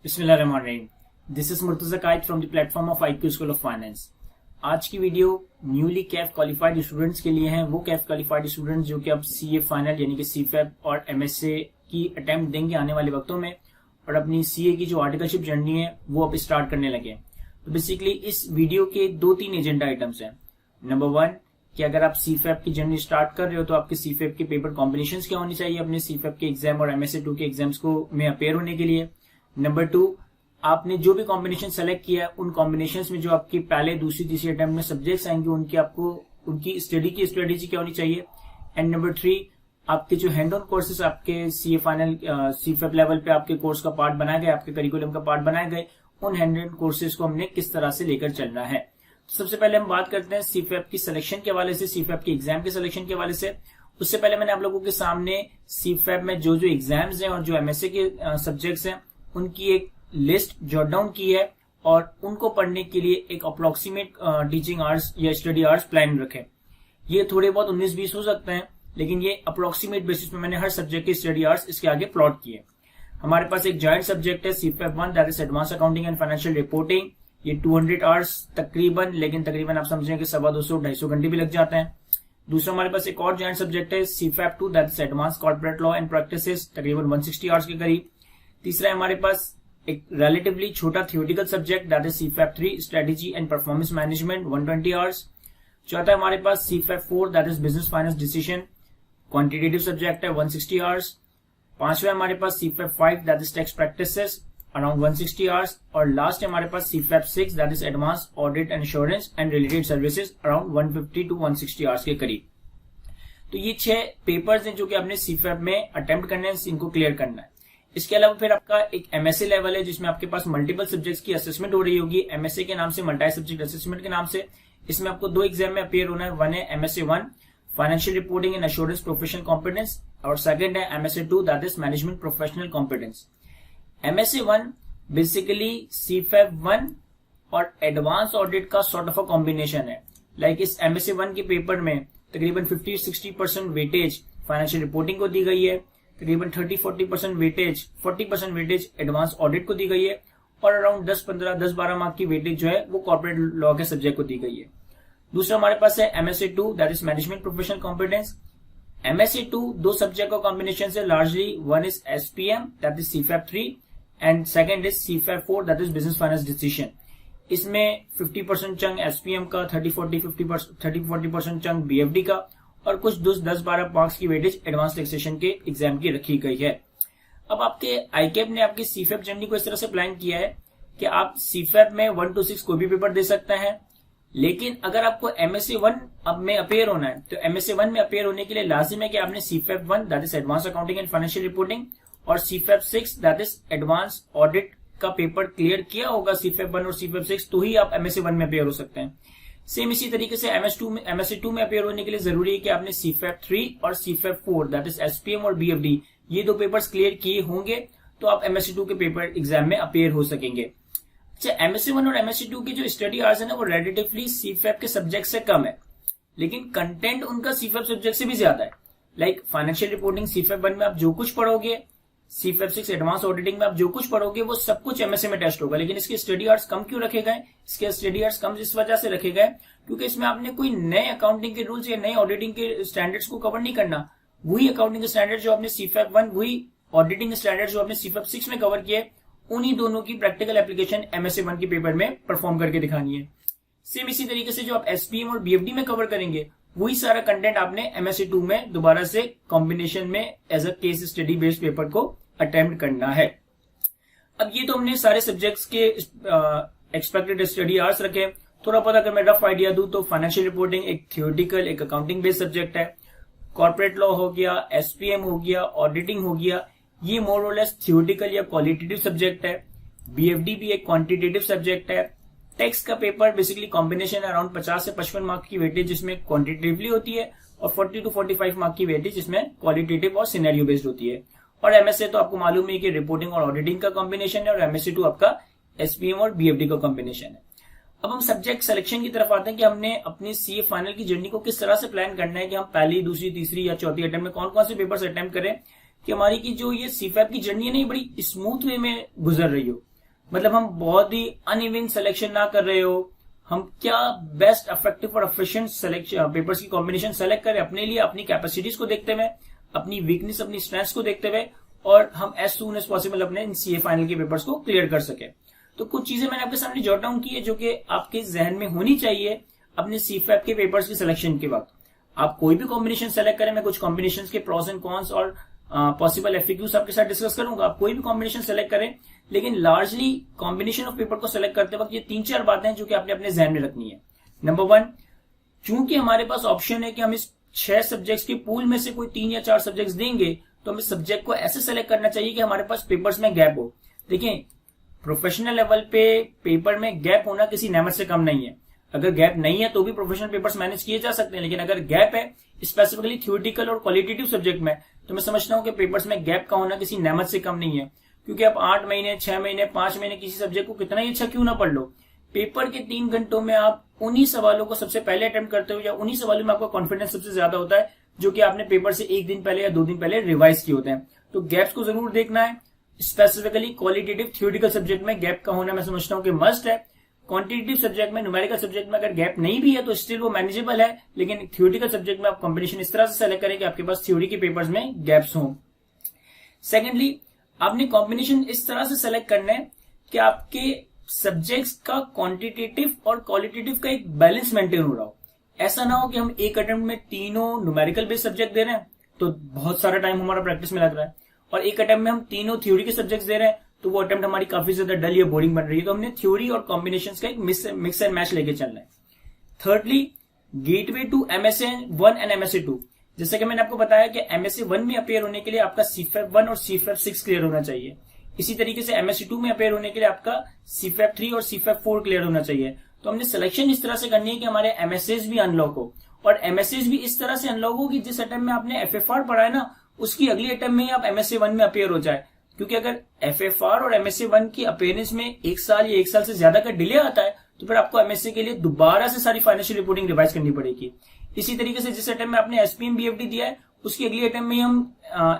बिस्मिल्लाहिर्रहमानिर्रहीम। This is Murtaza Quaid from the platform of IQ school of finance. आज की video newly Kaif qualified students के लिए हैं। वो कैफ क्वालिफाइड स्टूडेंट्स जो कि अब CA फाइनल यानी कि CFAP और MSA की अटेम्प्ट देंगे आने वाले वक्तों में और अपनी CA की जो आर्टिकलशिप जर्नी है वो अब स्टार्ट करने लगे। तो बेसिकली इस वीडियो के 2-3 एजेंडा आइटम्स हैं। नंबर 1 कि अगर आप CFAP की जर्नी स्टार्ट कर रहे हो तो आपके CFAP के पेपर कॉम्बिनेशंस क्या होनी चाहिए अपने CFAP के एग्जाम और MSA 2 के एग्जाम्स को में अपेयर होने के लिए। नंबर 2, आपने जो भी कॉम्बिनेशन सेलेक्ट किया है उन कॉम्बिनेशंस में जो आपकी पहले दूसरी तीसरी अटेम्प्ट में सब्जेक्ट्स आएंगे उनकी आपको उनकी स्टडी की स्ट्रेटेजी क्या होनी चाहिए। एंड नंबर 3, आपके जो हैंड ऑन कोर्सेज आपके CA फाइनल CFAP लेवल पे आपके कोर्स का पार्ट बनाए गए, आपके करिकुलम का पार्ट बनाए गए, उन हैंड ऑन कोर्सेज को हमने किस तरह से लेकर चलना है। तो सबसे पहले हम बात करते हैं CFAP की सिलेक्शन के हवाले से, CFAP के एग्जाम के सिलेक्शन के हवाले से। उससे पहले मैंने आप लोगों के सामने CFAP में जो जो एग्जाम्स हैं और जो MSA के सब्जेक्ट्स हैं उनकी एक लिस्ट जॉट डाउन की है और उनको पढ़ने के लिए एक अप्रोक्सीमेट टीचिंग आवर्स या स्टडी आवर्स प्लान रखे। ये थोड़े बहुत 19-20 हो सकते हैं, लेकिन ये अप्रोक्सीमेट बेसिस पे मैंने हर सब्जेक्ट के स्टडी आवर्स इसके आगे प्लॉट किए। हमारे पास एक जॉइंट सब्जेक्ट है CFAP 1 that is advance accounting and financial reporting. ये 200 आवर्स तकरीबन, लेकिन तकरीबन आप समझें कि 250-250 घंटे भी लग जाते हैं। दूसरा हमारे पास एक और जॉइंट सब्जेक्ट है CFAP 2 that is advance corporate law and practices, तकरीबन 160 आवर्स के करीब। तीसरा है हमारे पास एक रिलेटिवली छोटा theoretical subject that is CFAP 3 strategy and performance management, 120 hours. चौथा है हमारे पास CFAP 4 that is business finance decision, quantitative subject है, 160 आवर्स। पांचवा हमारे पास CFAP 5 that is tax practices, around 160 hours. और लास्ट है हमारे पास CFAP 6 that is advance audit and insurance and related services, around 150 to 160 hours के करीब। तो ये 6 पेपर्स हैं जो कि आपने CFAP में अटेम्प्ट करने हैं, इनको क्लियर करना है। इसके अलावा फिर आपका एक MSA लेवल है जिसमें आपके पास मल्टीपल सब्जेक्ट्स की असेसमेंट हो रही होगी, MSA के नाम से, मल्टी सब्जेक्ट असेसमेंट के नाम से। इसमें आपको 2 एग्जाम में अपेयर होना है। वन है MSA 1 financial reporting and assurance professional competence और सेकंड है MSA 2 that is management professional competence. MSA 1 basically CFAP 1 और एडवांस ऑडिट का सॉर्ट ऑफ अ कॉम्बिनेशन है। लाइक इस MSA 1 के पेपर में तकरीबन 50-60% वेटेज फाइनेंशियल रिपोर्टिंग को दी गई है, तकरीबन 30-40% वेटेज 40% वेटेज एडवांस ऑडिट को दी गई है और अराउंड 10-12 मार्क की वेटेज जो है वो कॉर्पोरेट लॉ के सब्जेक्ट को दी गई है। दूसरा हमारे पास है MSA 2 that is management professional competence. MSA 2 2 subject का कॉम्बिनेशन है largely. One is SPM that is CFAP 3 and second is CFAP 4 that is business finance decision. इसमें 50% चंक SPM का, 30-40% चंक BFD का और कुछ 10-12 मार्क्स की वेटेज एडवांस टैक्सेशन के exam की रखी गई है। अब आपके ICAP ने आपकी CFAP जर्नी को इस तरह से प्लान किया है कि आप CFAP में 1 to 6 कोई भी पेपर दे सकते हैं, लेकिन अगर आपको MSA 1 अब में अपेयर होना है तो MSA 1 में अपेयर होने के लिए लाजिम है कि आपने CFAP 1 that is advance accounting and financial reporting और CFAP 6 that is advance audit का पेपर क्लियर किया होगा CFAP 1 और CFAP 6, तो ही आप MSA 1 में अपेयर हो सकते हैं। सेम इसी तरीके से MSA 2 में अपेयर होने के लिए जरूरी है कि आपने CFAP 3 और CFAP 4 दैट इज SPM और BFD ये 2 पेपर्स क्लियर किए होंगे तो आप MSA 2 के पेपर एग्जाम में अपेयर हो सकेंगे। अच्छा, MSA 1 और MSA 2 की जो स्टडी आवर्स है ना वो रिलेटिवली CFAP के सब्जेक्ट से कम है, लेकिन कंटेंट उनका CFAP सब्जेक्ट से भी ज्यादा है। लाइक फाइनेंशियल रिपोर्टिंग CFAP 1 में आप जो कुछ पढ़ोगे, CFAP 6 एडवांस ऑडिटिंग में आप जो कुछ पढ़ोगे वो सब कुछ MSA में टेस्ट होगा, लेकिन इसके स्टडी आवर्स कम क्यों रखे गए? इसके स्टडी आवर्स कम इस वजह से रखे गए क्योंकि इसमें आपने कोई नए अकाउंटिंग के रूल्स या नए ऑडिटिंग के स्टैंडर्ड्स को कवर नहीं करना। वही अकाउंटिंग के स्टैंडर्ड जो आपने CFAP 1, वही ऑडिटिंग स्टैंडर्ड जो आपने CFAP 6 में कवर किए, उन्हीं दोनों की प्रैक्टिकल एप्लीकेशन MSA 1 के पेपर में परफॉर्म करके दिखानी है। सेम इसी तरीके से जो आप SPM और BFD में कवर करेंगे वही सारा कंटेंट आपने MSA 2 में दोबारा से कॉम्बिनेशन में as a case study based paper को अटेम्प्ट करना है। अब ये तो हमने सारे सब्जेक्ट्स के एक्सपेक्टेड स्टडी आवर्स रखे। थोड़ा पता अगर मैं रफ आइडिया दूं तो फाइनेंशियल रिपोर्टिंग एक थियोरेटिकल एक अकाउंटिंग बेस्ड सब्जेक्ट है, कॉर्पोरेट लॉ हो गया, SPM हो गया, ऑडिटिंग हो गया, ये मोर और लेस थियोरेटिकल या क्वालिटेटिव सब्जेक्ट है। BFD भी एक क्वांटिटेटिव सब्जेक्ट है। टैक्स का पेपर बेसिकली कॉम्बिनेशन अराउंड 50 से 55 मार्क की वेटेज जिसमें क्वांटिटेटिवली होती है और 40 to 45 मार्क की वेटेज जिसमें क्वालिटेटिव और सिनेरियो बेस्ड होती है। और MSA तो आपको मालूम है कि रिपोर्टिंग और ऑडिटिंग का कॉम्बिनेशन है और MSA 2 आपका SPM और BFD का कॉम्बिनेशन है। अब हम सब्जेक्ट सिलेक्शन की तरफ आते हैं कि हमने अपनी CA फाइनल की जर्नी को किस तरह से प्लान करना है कि हम पहली, दूसरी, तीसरी या चौथी अटेम्प्ट में कौन कौन से पेपर्स अटेम्प्ट करें कि हमारी की जो ये CFAP की जर्नी है ना ये बड़ी स्मूथ वे में गुजर रही हो। मतलब हम बहुत ही अनइवन सिलेक्शन ना कर रहे हो, हम क्या बेस्ट इफेक्टिव और एफिशिएंट सिलेक्शन पेपर्स की कॉम्बिनेशन सेलेक्ट करें अपने लिए, अपनी कैपेसिटीज को देखते हुए, अपनी वीकनेस अपनी स्ट्रेंथ्स को देखते हुए, और हम एज सून एज पॉसिबल अपने सीए फाइनल के पेपर्स को क्लियर कर सके। तो कुछ चीजें मैंने आपके सामने जॉट डाउन की है जो कि आपके जहन में होनी चाहिए अपने सीफैप के पेपर्स की सिलेक्शन के वक्त। आप कोई भी कॉम्बिनेशन सेलेक्ट करें, मैं कुछ कॉम्बिनेशन के प्रोस एंड कॉन्स और पॉसिबल एफएक्यूज आपके साथ डिस्कस करूंगा। आप कोई भी कॉम्बिनेशन सेलेक्ट करें, लेकिन लार्जली कॉम्बिनेशन ऑफ पेपर को सेलेक्ट करते वक्त ये 3-4 बातें हैं जो कि आपने अपने जहन में रखनी है। नंबर 1, चूंकि हमारे पास ऑप्शन है कि हम इस 6 सब्जेक्ट्स के पूल में से कोई 3 या 4 सब्जेक्ट्स देंगे, तो हमें सब्जेक्ट को ऐसे सेलेक्ट करना चाहिए कि हमारे पास पेपर्स में गैप हो। देखिए, प्रोफेशनल लेवल पे पेपर में गैप होना किसी नेमत से कम नहीं है। अगर गैप नहीं है तो भी प्रोफेशनल पेपर्स मैनेज किए जा सकते हैं, लेकिन अगर गैप है स्पेसिफिकली थ्योरेटिकल और क्वालिटेटिव सब्जेक्ट में, तो मैं समझता हूं कि पेपर्स में गैप का होना किसी नेमत से कम नहीं है। क्योंकि आप 8 महीने 6 महीने 5 महीने किसी सब्जेक्ट को कितना ही अच्छा क्यों ना पढ़ लो, पेपर के 3 घंटों में आप उन्हीं सवालों को सबसे पहले अटेम्प्ट करते हो, या उन्हीं सवालों में आपका कॉन्फिडेंस सबसे ज्यादा होता है जो कि आपने पेपर से 1 दिन पहले या 2 दिन पहले रिवाइज किए होते हैं। तो गैप्स को जरूर देखना है। स्पेसिफिकली क्वालिटेटिव थ्योरेटिकल सब्जेक्ट में गैप का होना मैं समझता हूं कि मस्ट है। क्वांटिटेटिव सब्जेक्ट में, न्यूमेरिकल सब्जेक्ट में अगर गैप नहीं भी है तो स्टिल वो मैनेजेबल है, लेकिन थ्योरेटिकल सब्जेक्ट में आप कॉम्बिनेशन इस तरह से सेलेक्ट करें कि आपके पास थ्योरी के पेपर्स में गैप्स हों। सेकेंडली, आपने कॉम्बिनेशन इस तरह से सेलेक्ट करना है कि आपके सब्जेक्ट्स का क्वांटिटेटिव और क्वालिटेटिव का एक बैलेंस मेंटेन हो रहा हो। ऐसा ना हो कि हम एक अटेम्प्ट में तीनों न्यूमेरिकल बेस्ड सब्जेक्ट दे रहे हैं तो बहुत सारा टाइम हमारा प्रैक्टिस में लग रहा है, और एक अटेम्प्ट में हम तीनों थ्योरी के सब्जेक्ट्स दे रहे हैं तो वो अटेम्प्ट हमारी काफी ज्यादा डल या बोरिंग बन रही है। तो हमने थ्योरी और कॉम्बिनेशन का एक मिक्स एंड मैच लेके चलना है। Thirdly, gateway to MSA 1 and MSA 2। जैसे कि मैंने आपको बताया कि MSA 1 में अपेयर होने के लिए आपका CFAP 1 और CFAP 6 क्लियर होना चाहिए। इसी तरीके से MSA 2 में अपेयर होने के लिए आपका CFAP 3 और CFAP 4 क्लियर होना चाहिए। तो हमने सिलेक्शन इस तरह से करनी है कि हमारे MSAs भी अनलॉक हो, और MSAs भी इस तरह से अनलॉक हो कि जिस अटेम्प्ट में आपने FFR पढ़ा है ना, उसकी अगली अटेम्प्ट में ही आप MSA 1 में अपेयर हो जाए। क्योंकि अगर FFR और MSA 1 की अपेयरेंस में 1 साल या 1 साल से ज्यादा का डिले आता है तो फिर आपको MSA के लिए दोबारा से सारी फाइनेंशियल रिपोर्टिंग रिवाइज करनी पड़ेगी। इसी तरीके से जिस अटेम्प्ट में आपने SPM BFD दिया है उसकी अगली अटेम्प्ट में हम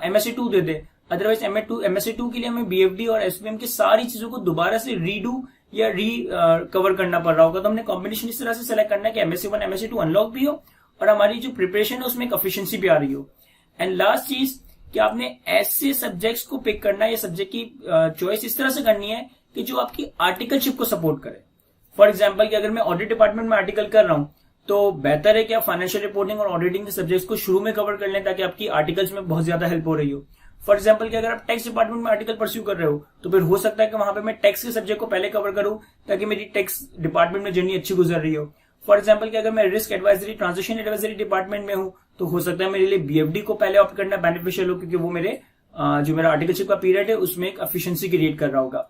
MSA 2 दे दे, अदरवाइज MSA 2 के लिए हमें BFD और SPM की सारी चीजों को दोबारा से रीडू या कवर करना पड़ रहा होगा। तो हमने कॉम्बिनेशन इस तरह से सेलेक्ट करना है कि MSA 1 MSA 2 अनलॉक भी हो और हमारी जो प्रिपरेशन है उसमें एक एफिशिएंसी भी आ रही हो। एंड लास्ट चीज कि आपने ऐसे सब्जेक्ट्स को पिक करना है या सब्जेक्ट की चॉइस इस तरह से करनी है कि जो आपकी आर्टिकलशिप को सपोर्ट करे। फॉर एग्जांपल कि अगर मैं ऑडिट डिपार्टमेंट में आर्टिकल कर रहा हूं तो बेहतर है कि आप फाइनेंशियल रिपोर्टिंग और ऑडिटिंग के सब्जेक्ट्स को शुरू में कवर कर लें ताकि आपकी आर्टिकल्स में बहुत ज्यादा हेल्प हो रही हो। फॉर एग्जांपल कि अगर आप टैक्स डिपार्टमेंट में आर्टिकल परस्यू कर रहे हो तो फिर हो सकता है कि वहां पे मैं टैक्स के सब्जेक्ट को पहले कवर करूं ताकि मेरी टैक्स डिपार्टमेंट में जर्नी अच्छी गुजर रही हो। फॉर एग्जांपल कि अगर मैं risk advisory transaction advisory department में हूं तो हो सकता है मेरे लिए BFD को पहले ऑप्ट करना बेनिफिशियल हो, क्योंकि वो मेरे जो मेरा आर्टिकलशिप का पीरियड है उसमें एक एफिशिएंसी क्रिएट कर रहा होगा।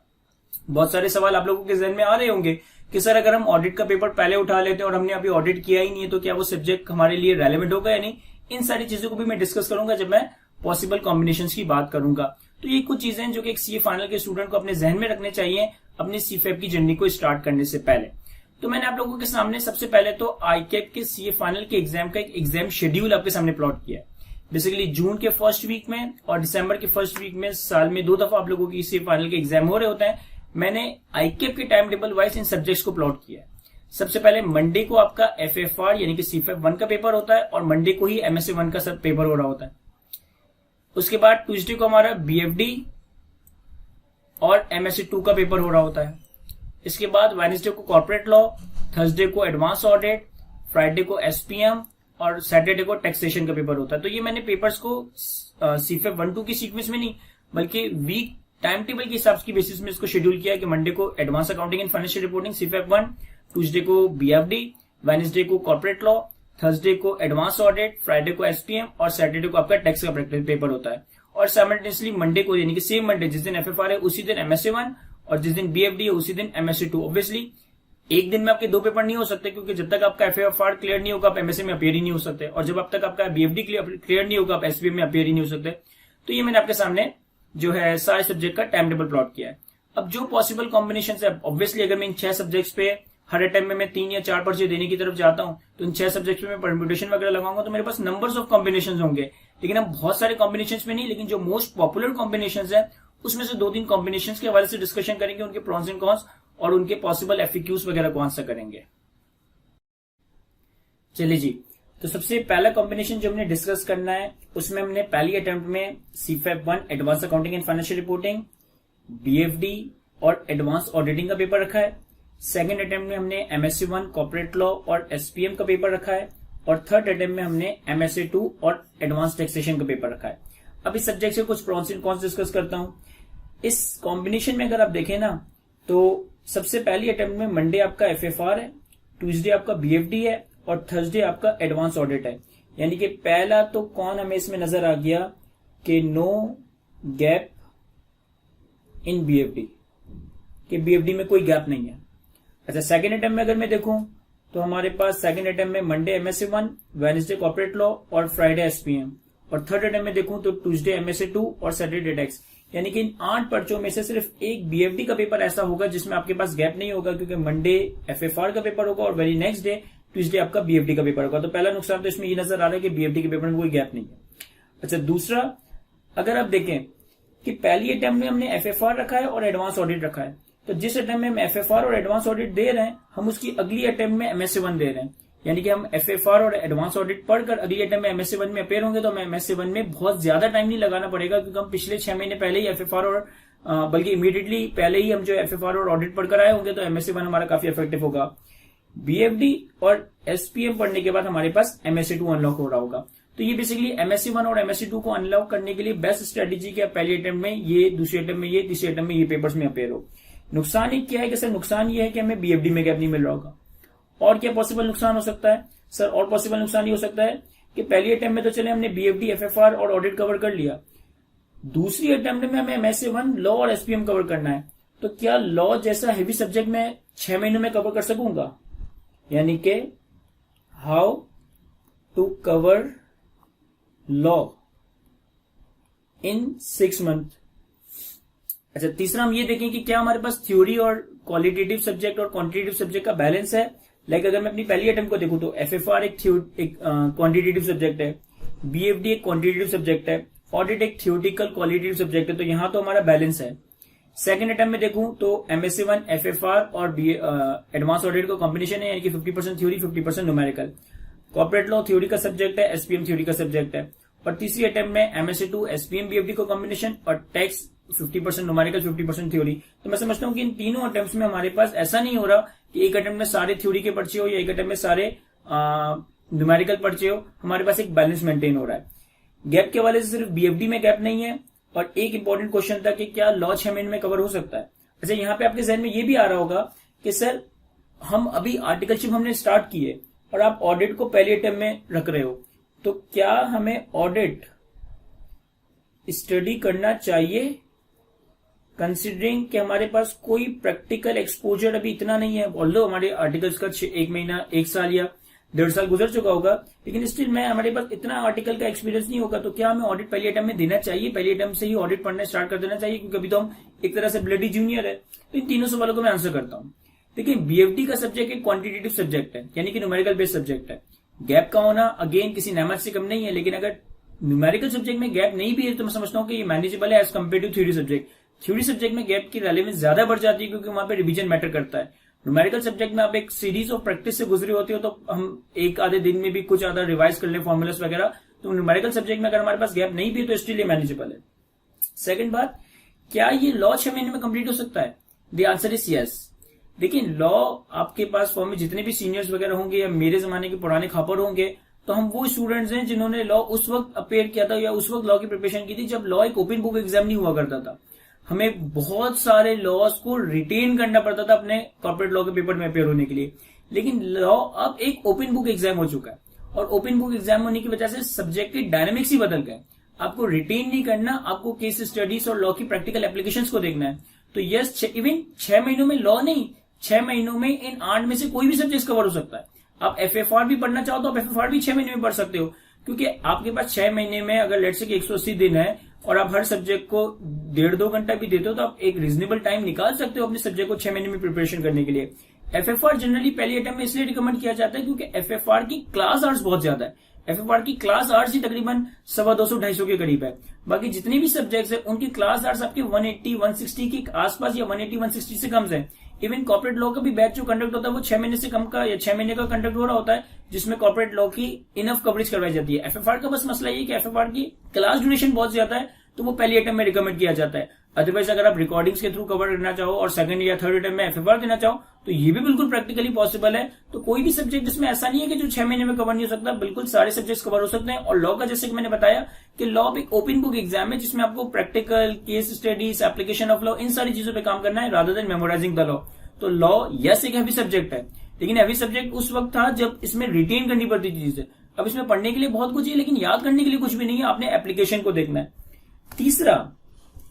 बहुत सारे सवाल आप लोगों के जहन में आ रहे होंगे कि सर अगर हम ऑडिट का पेपर पहले उठा लेते हैं और हमने अभी ऑडिट किया ही नहीं है तो क्या वो सब्जेक्ट हमारे लिए रेलेवेंट होगा या नहीं। इन सारी चीजों को भी मैं डिस्कस करूंगा जब मैं पॉसिबल कॉम्बिनेशंस की बात करूंगा। तो ये कुछ चीजें हैं जो कि एक सीए फाइनल के स्टूडेंट को अपने जहन में रखने चाहिए अपने CFAP की जर्नी को स्टार्ट करने से पहले। तो मैंने आप लोगों के सामने सबसे पहले तो ICAP के सीए फाइनल के एग्जाम का एक एग्जाम शेड्यूल आपके सामने प्लॉट किया है। बेसिकली जून के फर्स्ट वीक में और दिसंबर के फर्स्ट वीक में साल में 2 दफा आप लोगों की सीए फाइनल के एग्जाम हो रहे होते हैं। मैंने ICAP के टाइम टेबल वाइज इन सब्जेक्ट्स को प्लॉट किया है। सबसे पहले मंडे को आपका FFR यानी कि CFAP 1 का पेपर होता है और मंडे को ही MSA 1 का सब पेपर हो रहा होता है। उसके बाद ट्यूसडे को हमारा BFD और MSA 2 का पेपर हो रहा होता है। इसके बाद वेडनेसडे को कॉर्पोरेट लॉ, थर्सडे को एडवांस ऑडिट, फ्राइडे को SPM और सैटरडे को टैक्सेशन का पेपर होता है। तो ये मैंने पेपर्स को CFAP 1-2 की सीक्वेंस में नहीं बल्कि वीक टाइम टेबल के हिसाब की बेसिस में इसको शेड्यूल किया कि मंडे को advance accounting and financial reporting CFAP 1, Tuesday को BFD, वेडनेसडे को कॉर्पोरेट लॉ, थर्सडे को एडवांस ऑडिट, फ्राइडे को SPM और सैटरडे को आपका टैक्स का प्रैक्टिस पेपर होता है। और साइमल्टेनियसली मंडे को यानी कि सेम मंडे जिस दिन FFR है उसी दिन MSA 1 और जिस दिन BFD है उसी दिन MSA 2। ऑब्वियसली एक दिन में आपके 2 पेपर नहीं हो सकते क्योंकि जब तक आपका FFR क्लियर नहीं होगा आप MSA में अपेयर ही नहीं हो सकते, और जब अब तक आपका BFD क्लियर नहीं होगा आप SPM में अपेयर ही नहीं हो सकते। तो ये मैंने आपके सामने जो है सारे सब्जेक्ट का टाइम टेबल प्लॉट किया है। अब जो पॉसिबल कॉम्बिनेशन है, ऑब्वियसली अगर मैं इन 6 सब्जेक्ट्स पे हर अटेम्प्ट में मैं 3 या 4 पर्चे देने की तरफ जाता हूं तो इन 6 सब्जेक्ट्स में मैं परम्यूटेशन वगैरह लगाऊंगा तो मेरे पास नंबर्स ऑफ कॉम्बिनेशन होंगे, लेकिन हम बहुत सारे कॉम्बिनेशन में नहीं, लेकिन जो मोस्ट पॉपुलर कॉम्बिनेशन है उसमें से 2-3 कॉम्बिनेशन के हवाले से डिस्कशन करेंगे, उनके प्रॉन्स एंड कॉन्स और उनके पॉसिबल एफएक्यूज वगैरह को आंसर करेंगे। चलिए जी, तो सबसे पहला कॉम्बिनेशन जो हमने डिस्कस करना है उसमें हमने पहली अटेम्प्ट में सीफैप 1 advance accounting and financial reporting, BFD और एडवांस ऑडिटिंग का पेपर रखा है। सेकंड अटेम्प्ट में हमने एमएससी 1 कॉर्पोरेट लॉ और एसपीएम का पेपर रखा है और थर्ड अटेम्प्ट में हमने एमएससी 2 और एडवांस टैक्सेशन का पेपर रखा है। अब इस सब्जेक्ट से कुछ प्रॉन्स एंड कॉन्स डिस्कस करता हूं। इस कॉम्बिनेशन में अगर आप देखें ना तो सबसे पहली अटेम्प्ट में मंडे आपका एफएफआर है, ट्यूसडे आपका बीएफडी है और थर्सडे आपका एडवांस ऑडिट है। यानी कि पहला तो कौन हमें इसमें नजर आ गया कि नो गैप इन बीएफडी, कि बीएफडी में कोई गैप नहीं है। अच्छा, सेकंड अटेम्प्ट में अगर मैं देखूं तो हमारे पास सेकंड अटेम्प्ट में Monday MSc 1, Wednesday corporate law और फ्राइडे एसपीएम, और थर्ड अटेम्प्ट में देखूं तो ट्यूसडे एमएससी 2 और सैटरडे टैक्स। यानी कि इन 8 पर्चों में से सिर्फ एक बीएफडी का पेपर ऐसा होगा जिसमें आपके पास गैप नहीं होगा, क्योंकि मंडे एफएफआर का पेपर होगा और वेरी नेक्स्ट डे ट्यूसडे आपका बीएफडी का पेपर होगा। तो पहला नुकसान तो इसमें ये नजर आ रहा है कि बीएफडी के पेपर में कोई गैप नहीं है। अच्छा, दूसरा अगर आप देखें कि पहली अटेम्प्ट में हमने एफएफआर रखा है और एडवांस ऑडिट रखा है, तो जिस अटेम्प्ट में हम एफएफआर और एडवांस ऑडिट दे रहे हैं हम उसकी अगली अटेम्प्ट में एमएससी 1 दे रहे हैं। यानी कि हम एफएफआर और एडवांस ऑडिट पढ़कर अगली अटेम्प्ट में एमएससी 1 में अपेयर होंगे तो हमें एमएससी 1 में बहुत ज्यादा टाइम नहीं लगाना पड़ेगा, क्योंकि हम पिछले 6 महीने पहले ही एफएफआर और बल्कि इमीडिएटली पहले ही हम जो एफएफआर और ऑडिट पढ़कर आए होंगे, तो एमएससी 1 हमारा काफी इफेक्टिव होगा। बीएफडी और एसपीएम पढ़ने के बाद हमारे पास एमएससी 2 अनलॉक हो रहा होगा। तो ये बेसिकली एमएससी 1 और एमएससी 2 को अनलॉक करने के लिए बेस्ट स्ट्रेटेजी क्या, पहली अटेम्प्ट में ये, दूसरी अटेम्प्ट में ये, तीसरी अटेम्प्ट में ये पेपर्स में अपेयर हो। नुकसान एक क्या है कि सर, नुकसान ये है कि हमें बीएफडी में गैप नहीं मिल रहा होगा। और क्या पॉसिबल नुकसान हो सकता है सर? और पॉसिबल नुकसान ये हो सकता है कि पहली अटेम्प्ट में तो चले हमने बीएफडी, एफएफआर और ऑडिट कवर कर लिया, दूसरी अटेम्प्ट में हमें एमएससी 1 लॉ और एसपीएम कवर करना है, तो क्या लॉ जैसा हेवी सब्जेक्ट में 6 महीनों में कवर कर सकूंगा? यानी कि how to cover law in 6 month. अच्छा, तीसरा हम ये देखें कि क्या हमारे पास थ्योरी और क्वालिटेटिव सब्जेक्ट और क्वांटिटेटिव सब्जेक्ट का बैलेंस है। लाइक अगर मैं अपनी पहली अटेम्प्ट को देखूं तो एफएफआर एक क्वांटिटेटिव सब्जेक्ट है, बीएफडी एक क्वांटिटेटिव सब्जेक्ट है, ऑडिट एक थ्योरेटिकल क्वालिटेटिव सब्जेक्ट है, तो यहां तो हमारा बैलेंस है। सेकंड अटेम्प्ट में देखूं तो एमएससी 1, एफएफआर और एडवांस ऑडिट का कॉम्बिनेशन है, यानी कि 50% theory 50% numerical. Corporate law theory का सब्जेक्ट है, एसपीएम थ्योरी का सब्जेक्ट है। और तीसरी अटेम्प्ट में एमएससी 2, एसपीएम बीएफडी का कॉम्बिनेशन और टैक्स 50% न्यूमेरिकल 50% थ्योरी। तो मैं समझता हूं कि इन तीनों अटेम्प्ट में हमारे पास ऐसा नहीं हो रहा कि एक अटेम्प्ट में सारे थ्योरी के पर्चे हो या एक अटेम्प्ट में सारे न्यूमेरिकल पर्चे हो, हमारे पास एक बैलेंस मेंटेन हो रहा है। गैप के हवाले से सिर्फ बीएफडी में गैप नहीं है, और एक इंपॉर्टेंट क्वेश्चन था कि क्या लॉ 6 महीने में कवर हो सकता है। अच्छा, यहाँ पे आपके जहन में ये भी आ रहा होगा कि सर हम अभी आर्टिकलशिप हमने स्टार्ट की है और आप ऑडिट को पहले अटेम्प्ट में रख रहे हो, तो क्या हमें ऑडिट स्टडी करना चाहिए, कंसिडरिंग कि हमारे पास कोई प्रैक्टिकल एक्सपोजर अभी इतना नहीं है। ऑल्दो हमारे आर्टिकल्स का 1 महीना, 1 साल या 1.5 साल गुजर चुका होगा, लेकिन स्टिल में हमारे पास इतना आर्टिकल का एक्सपीरियंस नहीं होगा, तो क्या हमें ऑडिट पहली अटेम्प्ट में देना चाहिए? पहली अटेम्प्ट से ही ऑडिट पढ़ना स्टार्ट कर देना चाहिए, क्योंकि अभी तो हम एक तरह से ब्लडी जूनियर है। तो इन तीनों सवालों को मैं आंसर करता हूं। देखिए, बीएफडी का सब्जेक्ट एक क्वांटिटेटिव सब्जेक्ट है, यानी कि न्यूमेरिकल बेस्ड सब्जेक्ट है। गैप का होना अगेन किसी नेमत से कम नहीं है, लेकिन अगर न्यूमेरिकल सब्जेक्ट में गैप नहीं भी है तो मैं समझता हूं कि ये मैनेजेबल है as compare to theory subject. Theory subject में गैप की रेलेवेंस ज्यादा बढ़ जाती है, क्योंकि वहां पे रिवीजन मैटर करता है। न्यूमेरिकल सब्जेक्ट में आप एक सीरीज ऑफ प्रैक्टिस से गुजरे होते हो, तो हम एक आधे दिन में भी कुछ आधा रिवाइज कर ले फॉर्मुलास वगैरह, तो न्यूमेरिकल सब्जेक्ट में अगर हमारे पास गैप नहीं भी है तो स्टिल ये मैनेजेबल है। सेकंड बात, क्या ये लॉ 6 महीने में कंप्लीट हो सकता है? The answer is yes. देखिए, लॉ आपके पास फॉर्म में जितने भी सीनियर्स वगैरह होंगे या मेरे जमाने के पुराने खापर होंगे, तो हम वो स्टूडेंट्स हैं जिन्होंने लॉ उस वक्त अपेयर किया था या उस वक्त लॉ की प्रिपरेशन की थी जब लॉ एक ओपन बुक एग्जाम नहीं हुआ करता था। हमें बहुत सारे लॉज को रिटेन करना पड़ता था अपने कॉर्पोरेट लॉ के पेपर में अपेयर होने के लिए, लेकिन लॉ अब एक ओपन बुक एग्जाम हो चुका है, और ओपन बुक एग्जाम होने की वजह से सब्जेक्ट के डायनेमिक्स ही बदल गए। आपको रिटेन नहीं करना, आपको केस स्टडीज और लॉ की प्रैक्टिकल एप्लीकेशंस को देखना है। तो यस, इवन 6 महीनों में लॉ नहीं, 6 महीनों में इन 8 में से कोई भी सब्जेक्ट कवर हो सकता है। आप एफएफआर भी पढ़ना चाहो तो आप एफएफआर भी 6 महीने में पढ़ सकते हो, क्योंकि आपके पास 6 महीने में अगर लेट से 180 दिन है और आप हर सब्जेक्ट को 1.5-2 घंटा भी देते हो, तो आप एक रीजनेबल टाइम निकाल सकते हो अपने सब्जेक्ट को 6 महीने में प्रिपरेशन करने के लिए। एफएफआर जनरली पहली अटेम्प्ट में इसलिए रिकमेंड किया जाता है क्योंकि एफएफआर की क्लास आवर्स बहुत ज्यादा है। एफएफआर की क्लास आवर्स ही तकरीबन 250-250 के करीब है। बाकी जितने भी सब्जेक्ट्स है उनकी क्लास आवर्स आपके 180-160 के आसपास या 180-160 से कम है। इवन कॉर्पोरेट लॉ का भी बैच जो कंडक्ट होता है वो 6 महीने से कम का या 6 महीने का कंडक्ट हो रहा होता है, जिसमें कॉर्पोरेट लॉ की इनफ कवरेज करवाई जाती है। एफएफआर का बस मसला ये कि एफएफआर की क्लास ड्यूरेशन बहुत ज्यादा है, तो वो पहली अटेम्प्ट में रिकमेंड किया जाता है। अदरवाइज अगर आप रिकॉर्डिंग्स के थ्रू कवर करना चाहो और सेकंड या थर्ड अटेम्प्ट में एफएफआर देना चाहो तो ये भी बिल्कुल प्रैक्टिकली पॉसिबल है। तो कोई भी सब्जेक्ट जिसमें ऐसा नहीं है कि जो 6 महीने में कवर नहीं हो सकता, बिल्कुल सारे सब्जेक्ट्स कवर हो सकते हैं। और लॉ का जैसे कि मैंने बताया कि लॉ एक ओपन बुक एग्जाम है जिसमें आपको practical, case studies, application of law, इन सारी चीजों पर काम करना है rather than memorizing the law. तो लॉ यस एक हैवी सब्जेक्ट है, लेकिन हैवी सब्जेक्ट उस वक्त था जब इसमें रिटेन करनी पड़ती थी चीजें। अब इसमें पढ़ने के लिए बहुत कुछ है लेकिन याद करने के लिए कुछ भी नहीं है, आपने एप्लीकेशन को देखना है। तीसरा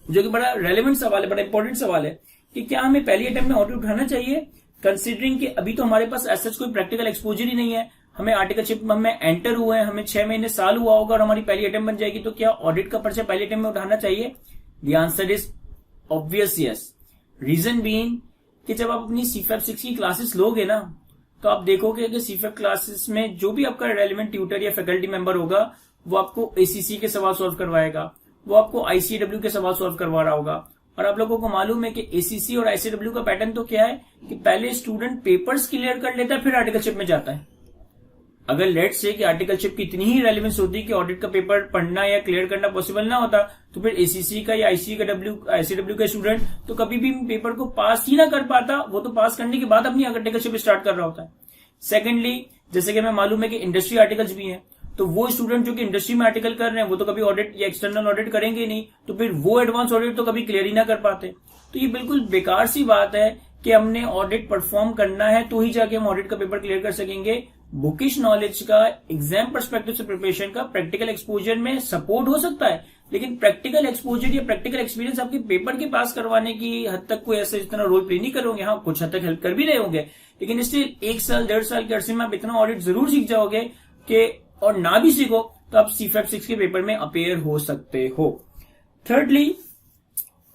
जो कि बड़ा रेलेवेंट सवाल है, बड़ा इंपॉर्टेंट सवाल है कि क्या हमें पहली अटेम्प्ट में ऑडिट उठाना चाहिए, कंसीडरिंग कि अभी तो हमारे पास ऐसा कोई प्रैक्टिकल एक्सपोजर ही नहीं है। हमें आर्टिकलशिप में एंटर हुए हैं, हमें 6 महीने साल हुआ होगा और हमारी पहली अटेम्प्ट बन जाएगी, तो क्या ऑडिट का पर्चा पहली अटेम्प्ट में उठाना चाहिए? The answer is obvious yes. Reason being कि जब आप अपनी सीफैप 6 की क्लासेस लोगे ना, तो आप देखोगे कि सीफैप क्लासेस में जो भी आपका रेलेवेंट ट्यूटर या फैकल्टी मेंबर होगा वो आपको एसीसी के सवाल सॉल्व करवाएगा, वो आपको आईसीडब्ल्यू के सवाल सॉल्व करवा रहा होगा। और आप लोगों को मालूम है कि एसीसी और आईसीडब्ल्यू का पैटर्न तो क्या है कि पहले स्टूडेंट पेपर्स क्लियर कर लेता है फिर आर्टिकलशिप में जाता है। अगर लेट से कि आर्टिकलशिप की इतनी ही रेलेवेंस होती कि ऑडिट का पेपर पढ़ना या क्लियर करना पॉसिबल ना होता, तो फिर एसीसी का या आईसीडब्ल्यू का स्टूडेंट तो कभी भी पेपर को पास ही ना कर पाता, वो तो पास करने के बाद अपनी आर्टिकलशिप स्टार्ट कर रहा होता है। सेकेंडली, जैसे कि हमें मालूम है कि इंडस्ट्री आर्टिकल्स भी हैं, तो वो स्टूडेंट जो कि इंडस्ट्री में आर्टिकल कर रहे हैं वो तो कभी ऑडिट या एक्सटर्नल ऑडिट करेंगे नहीं, तो फिर वो एडवांस ऑडिट तो कभी क्लियर ही ना कर पाते। तो ये बिल्कुल बेकार सी बात है कि हमने ऑडिट परफॉर्म करना है तो ही जाके हम ऑडिट का पेपर क्लियर कर सकेंगे। बुकिश नॉलेज का, एग्जाम पर्सपेक्टिव से प्रिपरेशन का प्रैक्टिकल एक्सपोजर में सपोर्ट हो सकता है, लेकिन प्रैक्टिकल एक्सपोजर या प्रैक्टिकल एक्सपीरियंस आपके पेपर के पास करवाने की हद तक कोई ऐसा इतना रोल प्ले नहीं करोगे। हाँ, कुछ हद तक हेल्प कर भी रहे होंगे, लेकिन स्टिल 1 साल 1.5 साल के अरसे में आप इतना ऑडिट जरूर सीख जाओगे कि, और ना भी सीखो तो आप सीफैप 6 के पेपर में अपेयर हो सकते हो। थर्डली,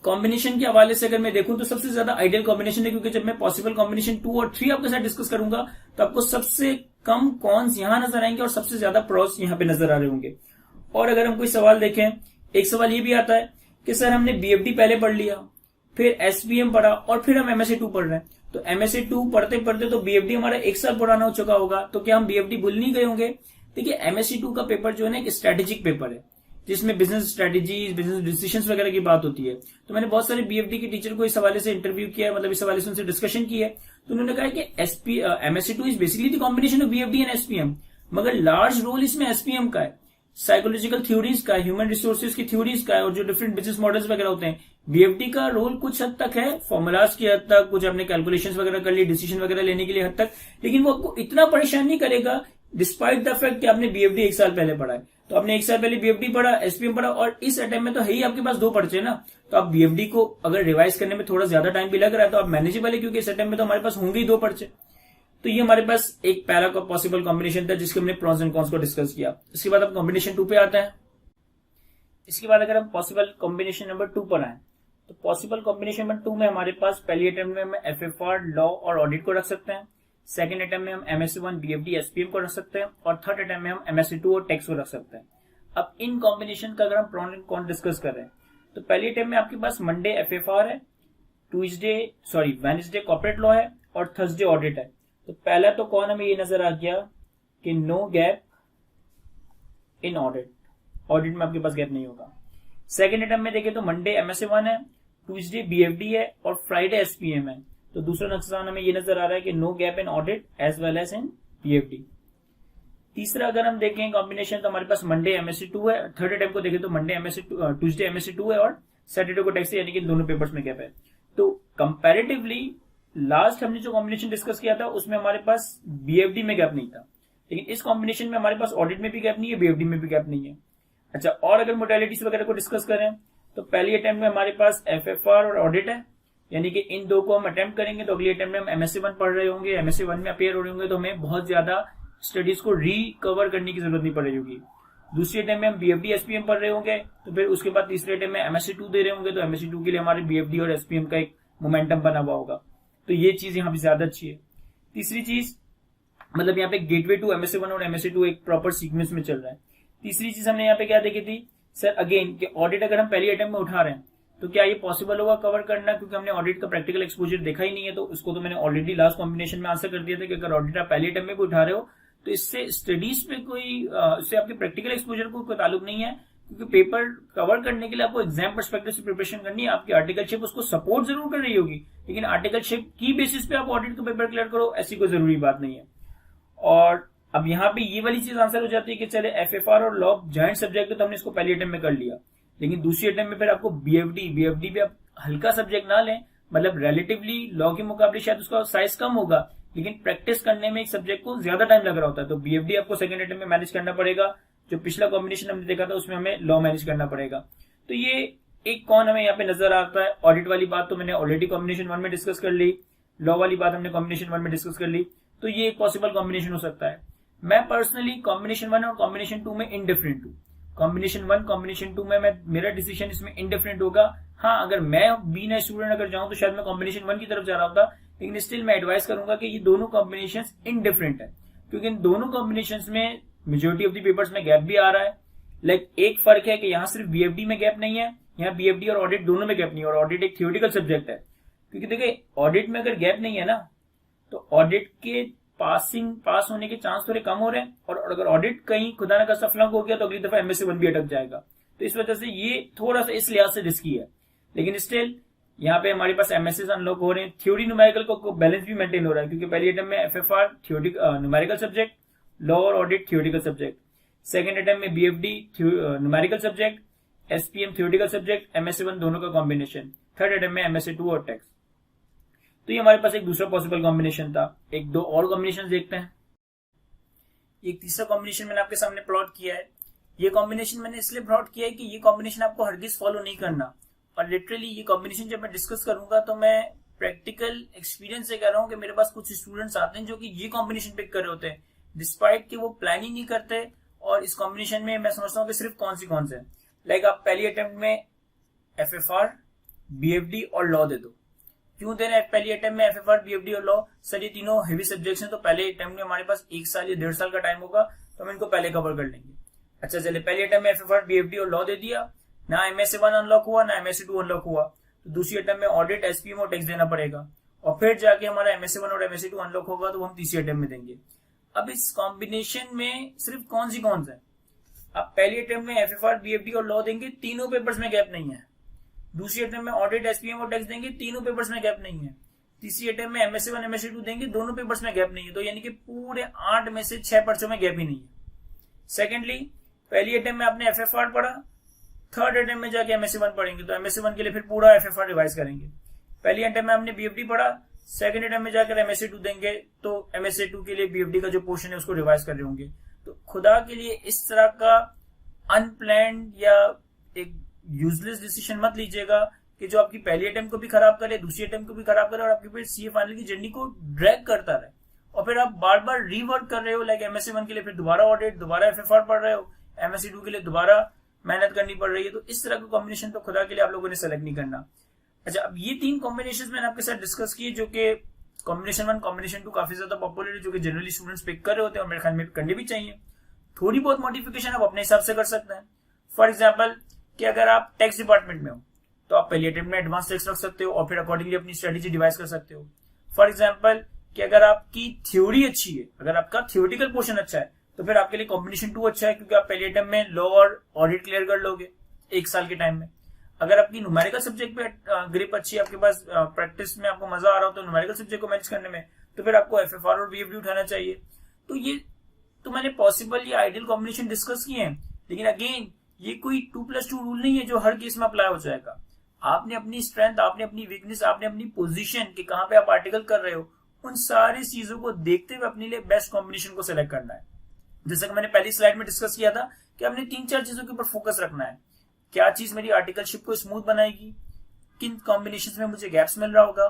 कॉम्बिनेशन के हवाले से अगर मैं देखूं तो सबसे ज्यादा आइडियल कॉम्बिनेशन है, क्योंकि जब मैं पॉसिबल कॉम्बिनेशन 2 और 3 आपके साथ डिस्कस करूंगा तो आपको सबसे कम कॉन्स यहां नजर आएंगे और सबसे ज्यादा प्रोस यहां पे नजर आ रहे होंगे। और अगर हम कोई सवाल देखें, एक सवाल ये भी आता है कि सर हमने बीएफडी पहले पढ़ लिया, फिर एसपीएम पढ़ा और फिर हम एमएससी 2 पढ़ रहे हैं, तो एमएससी 2 पढ़ते पढ़ते तो बीएफडी हमारा 1 साल पुराना हो चुका होगा, तो क्या हम बीएफडी भूल नहीं गए होंगे? देखिए, एमएससी 2 का पेपर जो है ना एक स्ट्रेटेजिक पेपर है जिसमें बिजनेस स्ट्रेटेजीज, बिजनेस डिसीजंस वगैरह की बात होती है। तो मैंने बहुत सारे बीएफडी के टीचर को इस हवाले से इंटरव्यू किया, मतलब इस हवाले से उनसे डिस्कशन की है, तो उन्होंने कहा कि MSc 2 is basically the combination of BFD and SPM, मगर लार्ज रोल इसमें एसपीएम का है, साइकोलॉजिकल थ्योरीज का, ह्यूमन रिसोर्सेज की थ्योरीज का है, और जो डिफरेंट बिजनेस मॉडल्स वगैरह होते हैं। बीएफडी का रोल कुछ हद तक है, फॉर्मुलाज की हद तक, कुछ आपने कैलकुलेशंस वगैरह कर ली, डिसीजन वगैरह लेने के लिए हद तक, लेकिन वो आपको इतना परेशान नहीं करेगा डिस्पाइट द फैक्ट कि आपने बीएफडी 1 साल पहले पढ़ा है। तो आपने 1 साल पहले बीएफडी पढ़ा, एसपीएम पढ़ा, और इस अटेम्प्ट में तो है ही आपके पास 2 पर्चे ना, तो आप बीएफडी को अगर रिवाइज करने में थोड़ा ज्यादा टाइम भी लग रहा है तो आप मैनेजेबल है, क्योंकि इस अटेम्प्ट में तो हमारे पास होंगे ही 2 पर्चे। तो ये हमारे पास एक पैरा का पॉसिबल कॉम्बिनेशन था जिसके हमने प्रॉन्स एंड कॉन्स को डिस्कस किया। इसके बाद अब कॉम्बिनेशन 2 पे आते हैं। इसके बाद अगर हम पॉसिबल कॉम्बिनेशन नंबर 2 पर आए, तो पॉसिबल कॉम्बिनेशन नंबर 2 में हमारे पास पहली अटेम्प्ट में हम एफएफआर, लॉ और ऑडिट को रख सकते हैं, सेकंड अटेम्प्ट में हम एमएससी 1 बीएफडी एसपीएम को रख सकते हैं, और थर्ड अटेम्प्ट में हम एमएससी 2 और टैक्स को रख सकते हैं। अब इन कॉम्बिनेशन का अगर हम प्रॉन एंड कॉन डिस्कस कर रहे हैं, तो पहली अटेम्प्ट में आपके पास मंडे एफएफआर है, वेडनेसडे कॉर्पोरेट लॉ है और थर्सडे ऑडिट है। तो पहला तो कौन हमें ये नजर आ गया कि no gap in audit, audit में आपके पास गैप नहीं होगा। सेकंड अटेम्प्ट में देखें तो मंडे एमएससी 1 है, ट्यूसडे बीएफडी है और फ्राइडे एसपीएम है। तो दूसरा नुकसान हमें ये नजर आ रहा है कि no gap in audit as well as in BFD. तीसरा अगर हम देखें कॉम्बिनेशन, तो हमारे पास मंडे एमएससी 2 है, थर्ड अटेम्प्ट को देखें तो मंडे एमएससी 2, ट्यूसडे एमएससी 2 है और सैटरडे को टैक्स है, यानी कि दोनों पेपर्स में गैप है। तो कंपैरेटिवली लास्ट हमने जो कॉम्बिनेशन डिस्कस किया था उसमें हमारे पास बीएफडी में गैप नहीं था, लेकिन इस कॉम्बिनेशन में हमारे पास ऑडिट में भी गैप नहीं है, बीएफडी में भी गैप नहीं है। अच्छा, और अगर मोडालिटीज वगैरह को डिस्कस करें तो पहली अटेम्प्ट में हमारे पास एफएफआर और ऑडिट है, यानी कि इन 2 को हम अटेम्प्ट करेंगे तो अगली अटेम्प्ट में हम एमएससी 1 पढ़ रहे होंगे, एमएससी 1 में अपेयर हो रहे होंगे, तो हमें बहुत ज्यादा स्टडीज को रिकवर करने की जरूरत नहीं पड़ रही होगी। दूसरी अटेम्प्ट में हम बीएफडी एसपीएम पढ़ रहे होंगे, तो फिर उसके बाद तीसरे अटेम्प्ट में एमएससी 2 दे रहे होंगे, तो एमएससी 2 के लिए हमारे बीएफडी और एसपीएम का एक मोमेंटम बना हुआ होगा। तो ये चीज यहाँ पे ज्यादा अच्छी है। तीसरी चीज, मतलब यहाँ पे गेटवे टू MSA1 और MSA2 एक प्रॉपर सीक्वेंस में चल रहा है। तीसरी चीज हमने यहाँ पे क्या देखी थी सर, अगेन कि ऑडिट अगर हम पहली अटेम्प्ट में उठा रहे हैं तो क्या ये पॉसिबल होगा कवर करना, क्योंकि हमने ऑडिट का प्रैक्टिकल एक्सपोजर देखा ही नहीं है। तो उसको तो मैंने ऑलरेडी लास्ट कॉम्बिनेशन में आंसर कर दिया था कि अगर ऑडिट आप पहली अटेम्प्ट में भी उठा रहे हो तो इससे स्टडीज पे इससे आपके प्रैक्टिकल एक्सपोजर को कोई ताल्लुक नहीं है, क्योंकि पेपर कवर करने के लिए आपको एग्जाम पर्सपेक्टिव से प्रिपरेशन करनी है। आपकी आर्टिकलशिप उसको सपोर्ट जरूर कर रही होगी, लेकिन आर्टिकलशिप की बेसिस पे आप ऑडिट का पेपर क्लियर करो ऐसी कोई जरूरी बात नहीं है। और अब यहाँ पे ये वाली चीज आंसर हो जाती है कि चले FFR और लॉ जॉइंट सब्जेक्ट है तो हमने इसको पहली अटेम्प्ट में कर लिया, लेकिन दूसरी अटेम्प्ट में फिर आपको BFD भी आप हल्का सब्जेक्ट ना लें, मतलब रिलेटिवली लॉ के मुकाबले शायद उसका साइज कम होगा, लेकिन प्रैक्टिस करने में एक सब्जेक्ट को ज्यादा टाइम लग रहा होता है। तो BFD आपको सेकंड अटेम्प्ट में मैनेज करना पड़ेगा। जो पिछला कॉम्बिनेशन हमने देखा था उसमें हमें लॉ मैनेज करना पड़ेगा। तो ये एक कौन हमें यहाँ पे नजर आता है। ऑडिट वाली बात तो मैंने ऑलरेडी कॉम्बिनेशन 1 में डिस्कस कर ली, लॉ वाली बात हमने कॉम्बिनेशन 1 में डिस्कस कर ली, तो ये एक पॉसिबल कॉम्बिनेशन हो सकता है। मैं पर्सनली कॉम्बिनेशन 1 और कॉम्बिनेशन 2 में इनडिफरेंट हूँ। कॉम्बिनेशन 1 कॉम्बिनेशन 2 में मेरा डिसीजन इसमें इनडिफरेंट होगा। हाँ, अगर मैं बीइंग अ स्टूडेंट अगर जाऊं तो शायद मैं कॉम्बिनेशन 1 की तरफ जा रहा होता, लेकिन स्टिल मैं एडवाइस करूंगा कि ये दोनों कॉम्बिनेशन इनडिफरेंट है, क्योंकि इन दोनों कॉम्बिनेशन में मेजोरिटी ऑफ द पेपर्स में गैप भी आ रहा है। लाइक एक फर्क है कि यहाँ सिर्फ BFD में गैप नहीं है, यहाँ BFD और ऑडिट दोनों में गैप नहीं है, और ऑडिट एक थियोरेटिकल सब्जेक्ट है। क्योंकि देखिए ऑडिट में अगर गैप नहीं है ना तो ऑडिट के पास होने के चांस थोड़े कम हो रहे हैं, और अगर ऑडिट कहीं खुदा ना खास्ता फ्लंक हो गया तो अगली दफा MSA1 भी अटक जाएगा। तो इस वजह से ये थोड़ा सा इस लिहाज से रिस्की है, लेकिन स्टिल यहाँ पे हमारे पास MSAs अनलॉक हो रहे हैं। थ्योरी न्यूमेरिकल को बैलेंस भी मेंटेन हो रहा है, क्योंकि पहली अटेम्प्ट में FFR न्यूमेरिकल सब्जेक्ट, लॉ और audit theoretical subject, second attempt में BFD numerical subject, SPM theoretical subject, MSA1 दोनों का कॉम्बिनेशन, थर्ड अटेम्प्ट में MSA2 और टेक्स्ट। तो ये हमारे पास एक दूसरा पॉसिबल कॉम्बिनेशन था। एक दो और कॉम्बिनेशन देखते हैं। एक तीसरा कॉम्बिनेशन मैंने आपके सामने प्लॉट किया है। ये कॉम्बिनेशन मैंने इसलिए प्लॉट किया है कि ये कॉम्बिनेशन आपको हरगिज फॉलो नहीं करना, और लिटरली ये कॉम्बिनेशन जब मैं डिस्कस करूंगा तो मैं प्रैक्टिकल एक्सपीरियंस से कह रहा हूँ कि मेरे पास कुछ स्टूडेंट्स आते हैं जो कि ये कॉम्बिनेशन पिक कर रहे होते हैं, डिस्पाइट कि वो प्लान ही नहीं करते। और इस कॉम्बिनेशन में मैं समझता हूँ कि सिर्फ कौन से लाइक आप पहली अटेम्प्ट में FFR, BFD और लॉ दे दो। क्यों दे रहे हैं पहली अटेम्प्ट में FFR, BFD और लॉ? सर ये तीनों हेवी सब्जेक्ट्स हैं, तो पहले अटेम्प्ट में हमारे पास 1 साल या 1.5 साल का टाइम होगा, तो हम इनको पहले कवर कर लेंगे। अच्छा चले, पहली अटेम्प्ट में FFR, BFD और लॉ दे दिया, ना MSA1 अनलॉक हुआ ना MSA2 अनलॉक हुआ, तो दूसरी अटेम्प्ट में ऑडिट, SPM और टेक्स्ट देना पड़ेगा, और फिर जाके हमारा MSA1 और MSA2 अनलॉक होगा तो हम तीसरी अटेम्प्ट में देंगे। अब इस कॉम्बिनेशन में सिर्फ कौन से आप पहली अटेम्प्ट में FFR, BFD और लॉ देंगे, तीनों पेपर्स में गैप नहीं है। दूसरी अटेम्प्ट में ऑडिट, SPM और टेक्स्ट देंगे, तीनों पेपर्स में गैप नहीं है। तीसरी अटेम्प्ट में MSA1, MSA2 देंगे, दोनों पेपर्स में गैप नहीं है। तो यानी कि पूरे 8 में से 6 पर्चों में गैप ही नहीं है। सेकेंडली, पहली अटेम्प्ट में आपने FFR पढ़ा, थर्ड अटेम्प्ट में जाके MSA1 पढ़ेंगे, तो MSA1 के लिए फिर पूरा FFR रिवाइज करेंगे। पहली अटेम्प्ट में आपने BFD पढ़ा, सेकेंड अटेम्प्ट में जाकर MSA2 देंगे, तो MSA2 के लिए BFD का जो पोर्शन है उसको रिवाइज कर रहे होंगे। तो खुदा के लिए इस तरह का अनप्लान्ड या एक यूजलेस डिसीजन मत लीजिएगा कि जो आपकी पहली अटेम्प्ट को भी खराब करे, दूसरी अटेम्प्ट को भी खराब करे, और आपकी फिर CA फाइनल की जर्नी को ड्रैग करता रहे, और फिर आप बार बार रीवर्क कर रहे हो। लाइक MSA1 के लिए फिर दोबारा ऑडिट, दोबारा FFR पढ़ रहे हो, MSA2 के लिए दोबारा मेहनत करनी पड़ रही है। तो इस तरह का कॉम्बिनेशन तो खुदा के लिए आप लोगों ने सेलेक्ट नहीं करना। अच्छा, अब ये 3 कॉम्बिनेशन मैंने आपके साथ डिस्कस किए, जो कि कॉम्बिनेशन 1, कॉम्बिनेशन 2 काफी ज्यादा पॉपुलर है, जो कि जनरली स्टूडेंट्स पिक कर रहे होते हैं, और मेरे ख्याल में करनी भी चाहिए। थोड़ी बहुत मॉडिफिकेशन आप अपने हिसाब से कर सकते हैं। फॉर एग्जाम्पल कि अगर आप टैक्स डिपार्टमेंट में हो तो आप पहली अटेम्प्ट में एडवांस टैक्स रख सकते हो, और फिर अकॉर्डिंगली अपनी स्ट्रेटेजी डिवाइस कर सकते हो। फॉर एग्जाम्पल कि अगर आपकी थ्योरी अच्छी है, अगर आपका थ्योरेटिकल पोर्शन अच्छा है, तो फिर आपके लिए कॉम्बिनेशन 2 अच्छा है, क्योंकि आप पहली अटेम्प्ट में लॉ और ऑडिट क्लियर कर लोगे 1 साल के टाइम में। अगर आपकी न्यूमेरिकल सब्जेक्ट पे ग्रिप अच्छी है, आपके पास प्रैक्टिस में आपको मजा आ रहा हो तो न्यूमेरिकल सब्जेक्ट को मैनेज करने में, तो फिर आपको FFR और BFD उठाना चाहिए। तो ये तो मैंने पॉसिबल या आइडियल कॉम्बिनेशन डिस्कस किए हैं, लेकिन अगेन ये कोई 2+2 रूल नहीं है जो हर केस में अप्लाई हो जाएगा। आपने अपनी स्ट्रेंथ, आपने अपनी वीकनेस, आपने अपनी पोजीशन कि कहां पे आप आर्टिकल कर रहे हो, उन सारी चीजों को देखते हुए अपने लिए बेस्ट कॉम्बिनेशन को सिलेक्ट करना है। जैसे कि मैंने पहली स्लाइड में डिस्कस किया था कि आपने 3-4 चीजों के ऊपर फोकस रखना है। क्या चीज मेरी आर्टिकलशिप को स्मूथ बनाएगी, किन कॉम्बिनेशन में मुझे गैप्स मिल रहा होगा,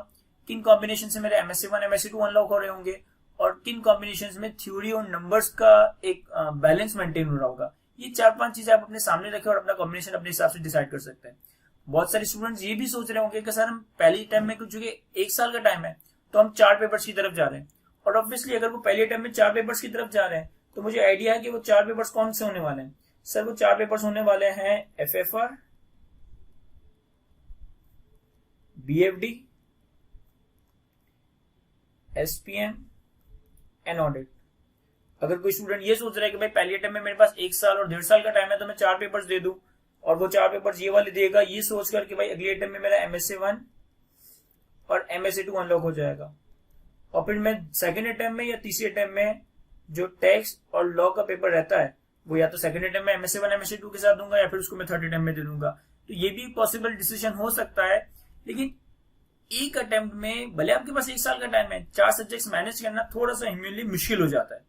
किन कॉम्बिनेशन से मेरे MSA1, MSA2 अनलॉक हो रहे होंगे, और किन कॉम्बिनेशन में थ्योरी और नंबर्स का एक बैलेंस मेंटेन हो रहा होगा। ये 4-5 चीजें आप अपने सामने रखें और अपना कॉम्बिनेशन अपने हिसाब से डिसाइड कर सकते हैं। बहुत सारे स्टूडेंट्स ये भी सोच रहे होंगे कि सर हम पहली टाइम में, क्योंकि 1 साल का टाइम है, तो हम 4 पेपर्स की तरफ जा रहे हैं, और ऑब्वियसली अगर वो पहले अटेम्प्ट में 4 पेपर्स की तरफ जा रहे हैं तो मुझे आइडिया है कि वो 4 पेपर्स कौन से होने वाले हैं। सर वो 4 पेपर्स होने वाले हैं FFR, BFD, SPM and audit. अगर कोई स्टूडेंट ये सोच रहा है कि भाई पहले अटेम्प्ट में मेरे पास 1 साल और 1.5 साल का टाइम है तो मैं 4 पेपर्स दे दूं और वो 4 पेपर्स ये वाले देगा, ये सोचकर कि भाई अगले अटेम्प्ट में मेरा MSA 1 और MSA 2 अनलॉक हो जाएगा और फिर मैं सेकंड अटेम्प्ट में या तीसरे अटेम्प्ट में जो टैक्स और लॉ का पेपर रहता है वो या तो सेकंड अटेम्प्ट में MSA 1 MSA 2 के साथ दूंगा या फिर उसको मैं थर्ड अटेम्प्ट में दे दूंगा। तो ये भी पॉसिबल डिसीजन हो सकता है, लेकिन एक अटेम्प्ट में भले आपके पास 1 साल का टाइम है, 4 सब्जेक्ट्स मैनेज करना थोड़ा सा ह्यूमनली मुश्किल हो जाता है।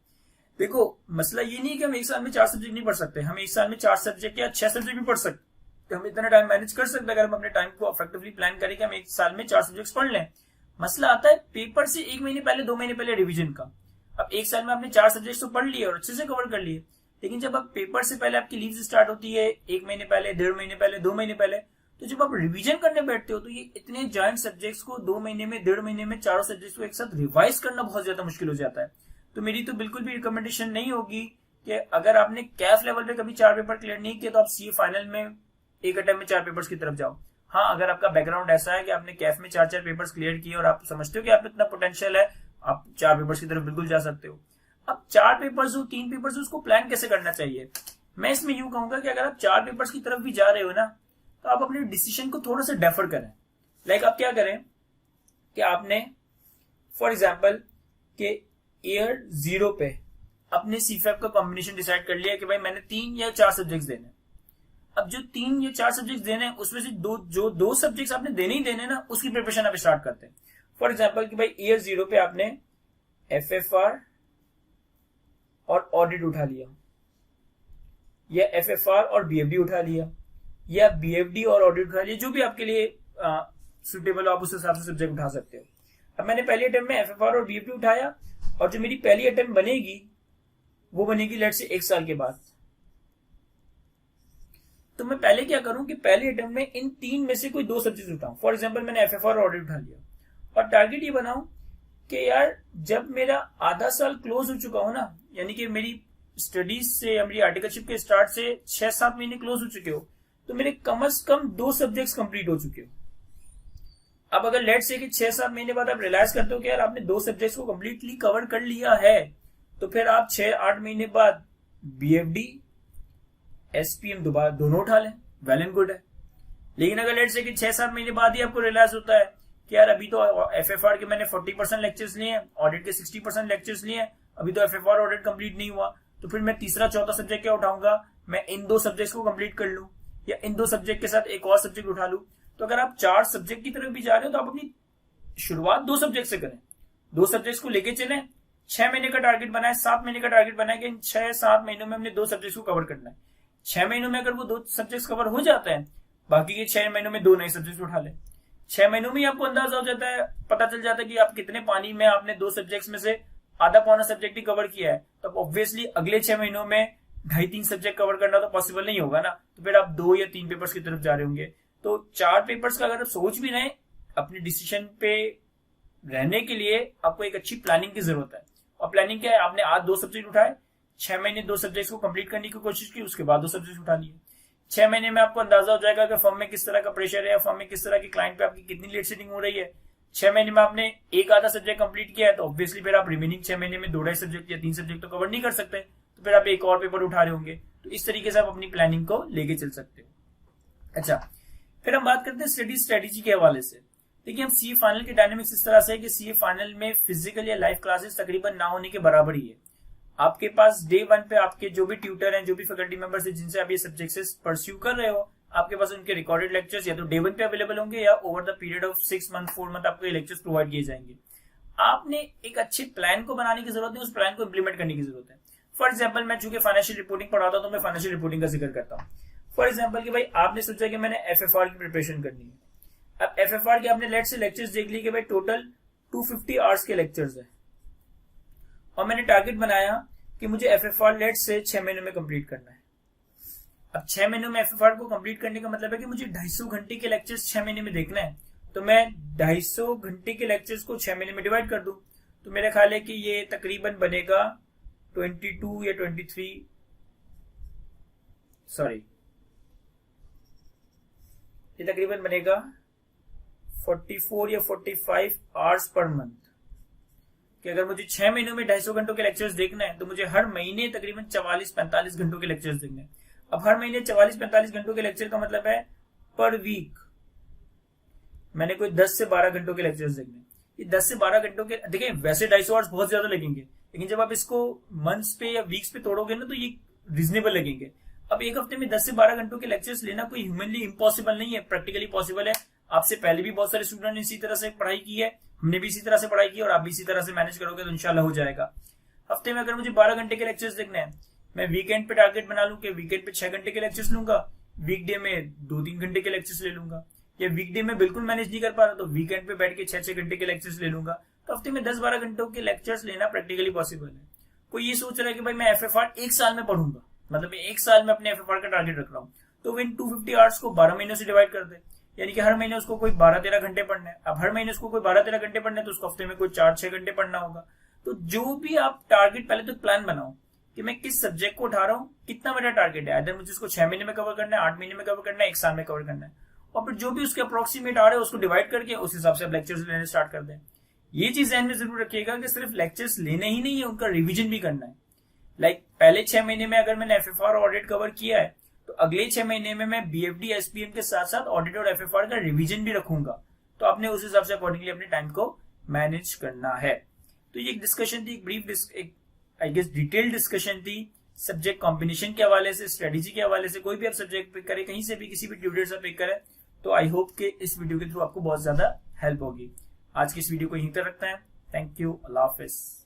देखो मसला ये नहीं है कि हम 1 साल में 4 सब्जेक्ट नहीं पढ़ सकते, हम 1 साल में 4 सब्जेक्ट या 6 सब्जेक्ट भी पढ़ सकते, तो हम इतना टाइम मैनेज कर सकते हैं अगर हम अपने टाइम को इफेक्टिवली प्लान करें कि हम 1 साल में 4 सब्जेक्ट्स पढ़ लें। मसला आता है पेपर से 1 महीने पहले 2 महीने पहले रिवीजन का। अब 1 साल में आपने 4 सब्जेक्ट तो पढ़ लिए और अच्छे से कवर कर लिए, लेकिन जब आप पेपर से पहले आपकी लीव स्टार्ट होती है 1 महीने पहले, 1.5 महीने पहले, 2 महीने पहले, तो जब आप रिवीजन करने बैठते हो तो ये इतने जॉइंट सब्जेक्ट्स को 2 महीने में, 1.5 महीने में चारों सब्जेक्ट्स को एक साथ रिवाइज करना बहुत ज्यादा मुश्किल हो जाता है। तो मेरी तो बिल्कुल भी रिकमेंडेशन नहीं होगी कि अगर आपने कैफ लेवल पे कभी 4 पेपर क्लियर नहीं किए तो आप CA फाइनल में एक अटेम्प्ट में 4 पेपर्स की तरफ जाओ। हाँ, अगर आपका बैकग्राउंड ऐसा है कि आपने कैफ में 4 पेपर्स क्लियर किए और आप समझते हो कि आप में इतना पोटेंशियल है, आप 4 पेपर्स की तरफ बिल्कुल जा सकते हो। अब 4 पेपर्स हो, 3 पेपर्स हो, उसको प्लान कैसे करना चाहिए? मैं इसमें यूं कहूंगा कि अगर आप 4 पेपर्स की तरफ भी जा रहे हो ना तो आप अपने डिसीजन को थोड़ा सा डेफर करें। लाइक आप क्या करें कि आपने फॉर एग्जाम्पल के ईयर 0 पे अपने CFAP का कॉम्बिनेशन डिसाइड कर लिया कि भाई मैंने 3 या 4 सब्जेक्ट्स देने। अब जो 3 या 4 सब्जेक्ट्स देने हैं उसमें से दो सब्जेक्ट्स आपने देने ही देने ना, उसकी प्रिपरेशन आप स्टार्ट करते हैं। फॉर एग्जाम्पल कि भाई ईयर 0 पे आपने FFR और ऑडिट उठा लिया, या FFR और BFD उठा लिया, या BFD और ऑडिट उठा लिया, जो भी आपके लिए सुटेबल हो आप उस हिसाब से सब्जेक्ट उठा सकते हो। अब मैंने पहले अटेम्प्ट में FFR और BFD उठाया और जो मेरी पहली अटेम्प्ट बनेगी वो बनेगी लेट से 1 साल के बाद। तो मैं पहले क्या करूं कि पहले अटेम्प्ट में इन 3 में से कोई 2 सब्जेक्ट उठाऊं। फॉर एग्जांपल मैंने FFR और ऑडिट उठा लिया और टारगेट ये बनाऊं कि यार जब मेरा आधा साल क्लोज हो चुका हो ना, यानी कि मेरी स्टडीज से या मेरी आर्टिकलशिप के स्टार्ट से 6-7 महीने क्लोज हो चुके हो, तो मेरे कम से कम 2 सब्जेक्ट्स कंप्लीट हो चुके हो। अब अगर लेट से कि 6-7 महीने बाद आप रियलाइज करते हो कि यार आपने 2 सब्जेक्ट्स को कंप्लीटली कवर कर लिया है, तो फिर आप 6-8 महीने बाद BFD SPM दोनों उठा लें, वेल एंड गुड है। लेकिन अगर लेट से कि 6-7 महीने बाद ही आपको रियलाइज होता है कि यार अभी तो FFR के मैंने 40% लेक्चर्स लिए हैं, ऑडिट के 60% लेक्चर्स लिए हैं, अभी तो FFR ऑडिट कंप्लीट नहीं हुआ, तो फिर मैं तीसरा चौथा सब्जेक्ट क्या उठाऊंगा? मैं इन 2 सब्जेक्ट्स को कंप्लीट कर लूं या इन 2 सब्जेक्ट के साथ एक और सब्जेक्ट उठा लूं। तो अगर आप 4 सब्जेक्ट की तरफ भी जा रहे हो तो आप अपनी शुरुआत 2 सब्जेक्ट से करें, 2 सब्जेक्ट्स को लेके चलें। 6 महीने का टारगेट बनाए, 7 महीने का टारगेट बनाए कि इन 6-7 महीनों में हमने 2 सब्जेक्ट्स को कवर करना है। 6 महीनों में अगर वो 2 सब्जेक्ट्स कवर हो जाते हैं, बाकी के 6 महीनों में 2 नए सब्जेक्ट उठा लें। 6 महीनों में आपको अंदाजा हो जाता है, पता चल जाता है कि आप कितने पानी में आपने 2 सब्जेक्ट्स में से आधा पौना सब्जेक्ट ही कवर किया है। तो ऑब्वियसली अगले 6 महीनों में 2.5-3 सब्जेक्ट कवर करना तो पॉसिबल नहीं होगा ना, तो फिर आप 2 या 3 पेपर्स की तरफ जा रहे होंगे। तो 4 पेपर्स का अगर आप सोच भी रहे, अपने डिसीजन पे रहने के लिए आपको एक अच्छी प्लानिंग की जरूरत है। और प्लानिंग क्या है? आपने आज 2 सब्जेक्ट उठाए, 6 महीने 2 सब्जेक्ट को कंप्लीट करने की कोशिश की, उसके बाद 2 सब्जेक्ट उठा लिए। 6 महीने में आपको अंदाजा हो जाएगा कि फर्म में किस तरह का प्रेशर है, फर्म में किस तरह की क्लाइंट पे आपकी कितनी लेट सेटिंग हो रही है। 6 महीने में आपने एक आधा सब्जेक्ट कंप्लीट किया है, तो ऑब्वियसली फिर आप रिमेनिंग 6 महीने में 2-2.5 सब्जेक्ट या 3 सब्जेक्ट तो कवर नहीं कर सकते, तो फिर आप एक और पेपर उठा रहे होंगे। तो इस तरीके से आप अपनी प्लानिंग को लेके चल सकते हो। अच्छा, फिर हम बात करते हैं स्टडी स्ट्रेटेजी के हवाले से। देखिए, हम CA फाइनल के डायनेमिक्स इस तरह से है कि CA फाइनल में फिजिकल या लाइव क्लासेस तकरीबन ना होने के बराबर ही है। आपके पास डे 1 पे आपके जो भी ट्यूटर हैं, जो भी फैकल्टी मेंबर्स हैं जिनसे आप ये सब्जेक्ट्स परस्यू कर रहे हो, आपके पास उनके रिकॉर्डेड लेक्चर्स या तो डे 1 पे अवेलेबल होंगे या over the period of 6 month 4 month आपको ये लेक्चर्स प्रोवाइड किए जाएंगे। आपने एक अच्छे प्लान को बनाने की जरूरत है, उस प्लान को इंप्लीमेंट करने की जरूरत है। फॉर एग्जाम्पल, मैं चूंकि फाइनेंशियल रिपोर्टिंग पढ़ाता हूं तो मैं फाइनेंशियल रिपोर्टिंग का जिक्र करता हूँ। फॉर एग्जाम्पल कि भाई आपने सोचा कि मैंने FFR की प्रिपरेशन करनी है। अब FFR के आपने लेट से लेक्चर्स देख ली कि भाई टोटल 250 आवर्स के लेक्चर्स है, और मैंने टारगेट बनाया कि मुझे FFR लेट से 6 महीनों में कंप्लीट करना है। अब 6 महीनों में FFR को कंप्लीट करने का मतलब है कि मुझे 250 घंटे के लेक्चर्स 6 महीने में देखना है। तो मैं 250 घंटे के लेक्चर्स को 6 महीने में डिवाइड कर दूं, तो मेरा ख्याल है कि ये तकरीबन बनेगा 22 या 23, सॉरी, ये तकरीबन बनेगा 44 या 45 आवर्स पर मंथ। कि अगर मुझे 6 महीनों में 250 घंटों के लेक्चर्स देखना है तो मुझे हर महीने तकरीबन 44-45 घंटों के लेक्चर्स देखने हैं। अब हर महीने 44-45 घंटों के लेक्चर का मतलब है पर वीक मैंने कोई 10 से 12 घंटों के लेक्चर्स देखने। ये 10 से 12 घंटों के, देखिए वैसे 250 आवर्स बहुत ज्यादा लगेंगे, लेकिन जब आप इसको मंथ्स पे या वीक्स पे तोड़ोगे ना तो ये रीजनेबल लगेंगे। अब एक हफ्ते में 10 से 12 घंटों के लेक्चर्स लेना कोई ह्यूमनली इम्पॉसिबल नहीं है, प्रैक्टिकली पॉसिबल है। आपसे पहले भी बहुत सारे स्टूडेंट ने इसी तरह से पढ़ाई की है, हमने भी इसी तरह से पढ़ाई की और आप भी इसी तरह से मैनेज करोगे तो इंशाल्लाह हो जाएगा। हफ्ते में अगर मुझे 12 घंटे के लेक्चर्स देखने हैं, मैं वीकेंड पे टारगेट बना लूं कि वीकेंड पे 6 घंटे के लेक्चर्स लूंगा, वीकडे में 2-3 घंटे के लेक्चर्स ले लूंगा, या वीकडे में बिल्कुल मैनेज नहीं कर पा रहा तो वीकेंड पे बैठ के 6-6 घंटे के लेक्चर्स ले लूंगा। तो हफ्ते में 10-12 घंटों के लेक्चर्स लेना प्रैक्टिकली पॉसिबल है। कोई ये सोच रहा है कि भाई मैं एफएफआर 1 साल में पढ़ूंगा, मतलब मैं 1 साल में अपने एफएफआर का टारगेट रख रहा हूं, तो इन 250 आवर्स को 12 महीनों से डिवाइड कर दे, यानी कि हर महीने उसको कोई 12-13 घंटे पढ़ना है। अब हर महीने उसको कोई 12-13 घंटे पढ़ना है तो उसको हफ्ते में कोई 4-6 घंटे पढ़ना होगा। तो जो भी आप टारगेट, पहले तो प्लान बनाओ कि मैं किस सब्जेक्ट को उठा रहा हूँ, कितना मेरा टारगेट है, अगर मुझे उसको 6 महीने में कवर करना है, 8 महीने में कवर करना है, 1 साल में कवर करना है, और फिर जो भी उसके अप्रोक्सीमेट आ रहे हैं उसको डिवाइड करके उस हिसाब से आप लेक्चर्स लेने स्टार्ट कर दें। ये चीज ध्यान में जरूर रखिएगा कि सिर्फ लेक्चर्स लेने ही नहीं है, उनका रिविजन भी करना है। लाइक पहले 6 महीने में अगर मैंने एफएफआर और ऑडिट कवर किया है तो अगले 6 महीने में मैं बीएफडी एसपीएम के साथ साथ ऑडिट और एफएफआर का रिवीजन भी रखूंगा। तो आपने उस हिसाब से अकॉर्डिंगली अपने टाइम को मैनेज करना है। तो ये एक डिस्कशन थी, एक brief I guess detailed discussion थी सब्जेक्ट कॉम्बिनेशन के हवाले से, स्ट्रेटेजी के हवाले से। कोई भी आप सब्जेक्ट पिक करें, कहीं से भी किसी भी ट्यूटर से पिक करें, तो आई होप कि इस वीडियो के थ्रू आपको बहुत ज्यादा हेल्प होगी। आज की इस वीडियो को यहीं तक रखते हैं। Thank you, Allah Hafiz.